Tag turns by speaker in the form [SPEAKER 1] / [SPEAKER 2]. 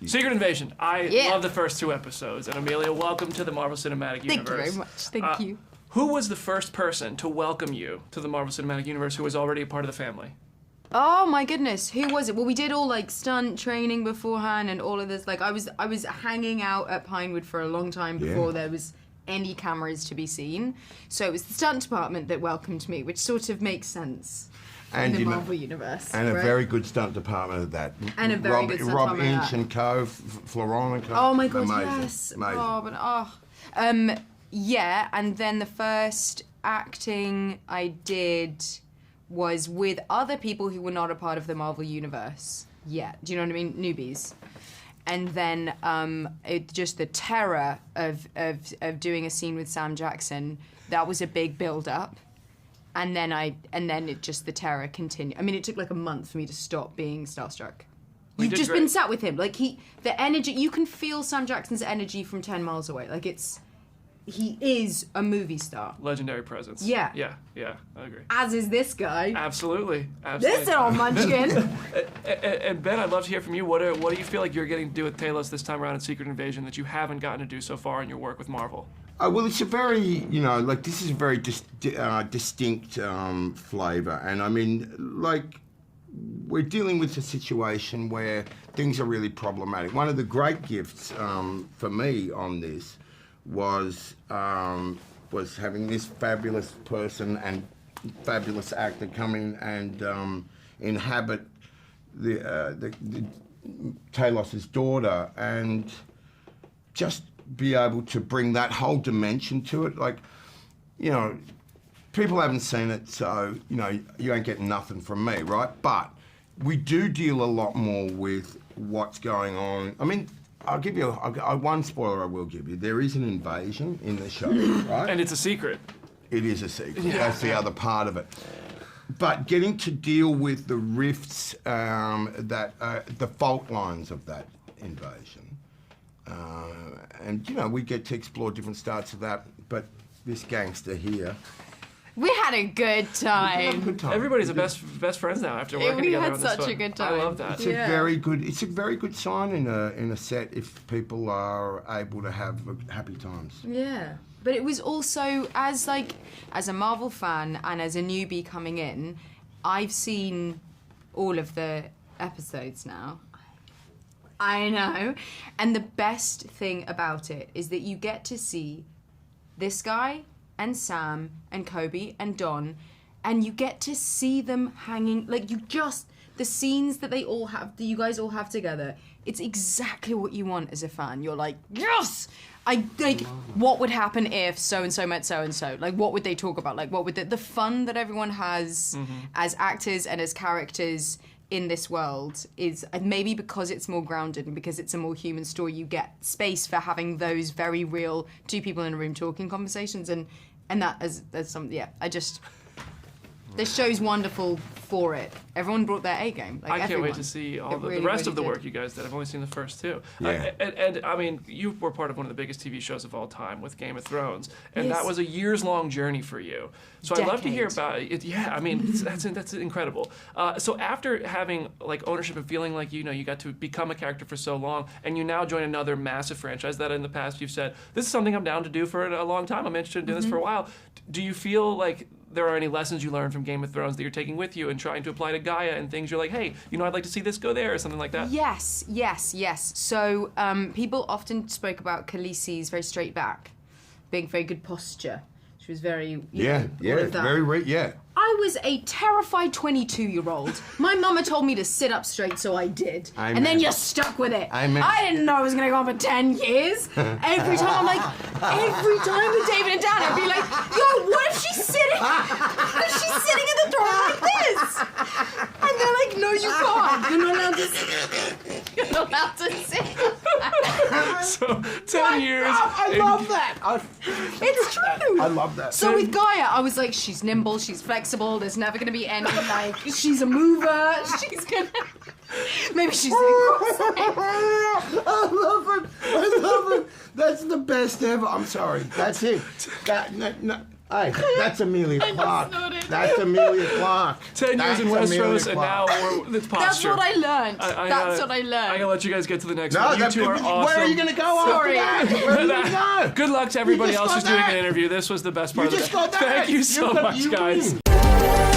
[SPEAKER 1] Secret Invasion. I love the first 2 episodes. And Emilia, welcome to the Marvel Cinematic Universe.
[SPEAKER 2] Thank you very much. Thank you.
[SPEAKER 1] Who was the first person to welcome you to the Marvel Cinematic Universe who was already a part of the family?
[SPEAKER 2] Oh my goodness, who was it? Well, we did all like stunt training beforehand and all of this. Like I was hanging out at Pinewood for a long time before there was any cameras to be seen. So it was the stunt department that welcomed me, which sort of makes sense.
[SPEAKER 3] And
[SPEAKER 2] in the Marvel universe.
[SPEAKER 3] And a very good stunt department at that.
[SPEAKER 2] And a very good stunt
[SPEAKER 3] Rob
[SPEAKER 2] department.
[SPEAKER 3] Inch and co, Floron and co.
[SPEAKER 2] Oh my god,
[SPEAKER 3] amazing.
[SPEAKER 2] yes.
[SPEAKER 3] Amazing.
[SPEAKER 2] Yeah, and then the first acting I did was with other people who were not a part of the Marvel universe yet. Do you know what I mean? Newbies. And then just the terror of doing a scene with Sam Jackson, that was a big build-up. And then the terror continued. I mean, it took like a month for me to stop being starstruck. You've just been sat with him. Like the energy, you can feel Sam Jackson's energy from 10 miles away. Like he is a movie star.
[SPEAKER 1] Legendary presence.
[SPEAKER 2] Yeah.
[SPEAKER 1] Yeah, I agree.
[SPEAKER 2] As is this guy.
[SPEAKER 1] Absolutely.
[SPEAKER 2] This little munchkin.
[SPEAKER 1] And Ben, I'd love to hear from you. What do you feel like you're getting to do with Talos this time around in Secret Invasion that you haven't gotten to do so far in your work with Marvel?
[SPEAKER 3] Well, it's a very, this is a very distinct flavour. And I mean, like, we're dealing with a situation where things are really problematic. One of the great gifts for me on this was having this fabulous person and fabulous actor come in and inhabit the Talos's daughter and just be able to bring that whole dimension to it. Like, people haven't seen it, so, you ain't getting nothing from me, right? But we do deal a lot more with what's going on. I mean, I'll give you one spoiler I will give you. There is an invasion in the show, right?
[SPEAKER 1] And it's a secret.
[SPEAKER 3] It is a secret. Yeah. That's the other part of it. But getting to deal with the rifts, the fault lines of that invasion. And, we get to explore different starts of that. But this gangster here...
[SPEAKER 2] We had a good time.
[SPEAKER 1] Everybody's best friends now after working together on this.
[SPEAKER 2] We had such a good time.
[SPEAKER 1] I love that.
[SPEAKER 3] It's a very good sign in a set if people are able to have happy times.
[SPEAKER 2] Yeah. But it was also, as a Marvel fan and as a newbie coming in, I've seen all of the episodes now. I know. And the best thing about it is that you get to see this guy and Sam and Kobe and Don, and you get to see them hanging, the scenes that you guys all have together, it's exactly what you want as a fan. You're like, yes! What would happen if so-and-so met so-and-so? Like, what would they talk about? Like, what would the fun that everyone has as actors and as characters in this world is, maybe because it's more grounded and because it's a more human story, you get space for having those very real 2 people in a room talking conversations, and that as some, this show's wonderful for it. Everyone brought their A game.
[SPEAKER 1] I can't wait to see all the rest of the work you guys did. I've only seen the first 2.
[SPEAKER 3] Yeah.
[SPEAKER 1] And I mean, you were part of one of the biggest TV shows of all time with Game of Thrones, and that was a years-long journey for you. So I'd love to hear about it. Yeah, I mean, that's incredible. So after having ownership and feeling like you got to become a character for so long, and you now join another massive franchise that in the past you've said, this is something I'm down to do for a long time. I'm interested in doing this for a while. Do you feel like there are any lessons you learned from Game of Thrones that you're taking with you and trying to apply to Gaia and things you're like, hey, I'd like to see this go there or something like that?
[SPEAKER 2] Yes. So people often spoke about Khaleesi's very straight back, being very good posture. She was very, I was a terrified 22-year-old. My mama told me to sit up straight, so I did.
[SPEAKER 3] Amen.
[SPEAKER 2] And then you're stuck with it.
[SPEAKER 3] Amen.
[SPEAKER 2] I didn't know I was going to go on for 10 years. Every time with David and Dan, I'd be like, yo, what if she's sitting? What if she's sitting in the throne like this? And they're like, no, you can't. You're not allowed to sit. You're not allowed to sit.
[SPEAKER 1] So, 10 years.
[SPEAKER 3] I love that.
[SPEAKER 2] It's true.
[SPEAKER 3] I love that.
[SPEAKER 2] So with Gaia, I was like, she's nimble, she's flexible, there's never gonna be any, she's a mover, she's gonna... Maybe she's...
[SPEAKER 3] I love it. That's the best ever. I'm sorry. That's it. Hey, that's Emilia Clarke.
[SPEAKER 2] not it.
[SPEAKER 3] That's Emilia Clarke.
[SPEAKER 1] 10 years in Westeros, and now it's posture.
[SPEAKER 2] That's what I learned. That's what I
[SPEAKER 1] I
[SPEAKER 2] learned.
[SPEAKER 1] gotta let you guys get to the next
[SPEAKER 3] No,
[SPEAKER 1] one. You two are awesome.
[SPEAKER 3] Where are you going to go
[SPEAKER 2] Sorry.
[SPEAKER 3] after that? Where are you going to go?
[SPEAKER 1] Good luck to everybody
[SPEAKER 3] just
[SPEAKER 1] else
[SPEAKER 3] got
[SPEAKER 1] who's doing
[SPEAKER 3] that.
[SPEAKER 1] an interview. This was the best part
[SPEAKER 3] You
[SPEAKER 1] of
[SPEAKER 3] just
[SPEAKER 1] the
[SPEAKER 3] got that.
[SPEAKER 1] Thank you so much,
[SPEAKER 3] You
[SPEAKER 1] guys.
[SPEAKER 3] win.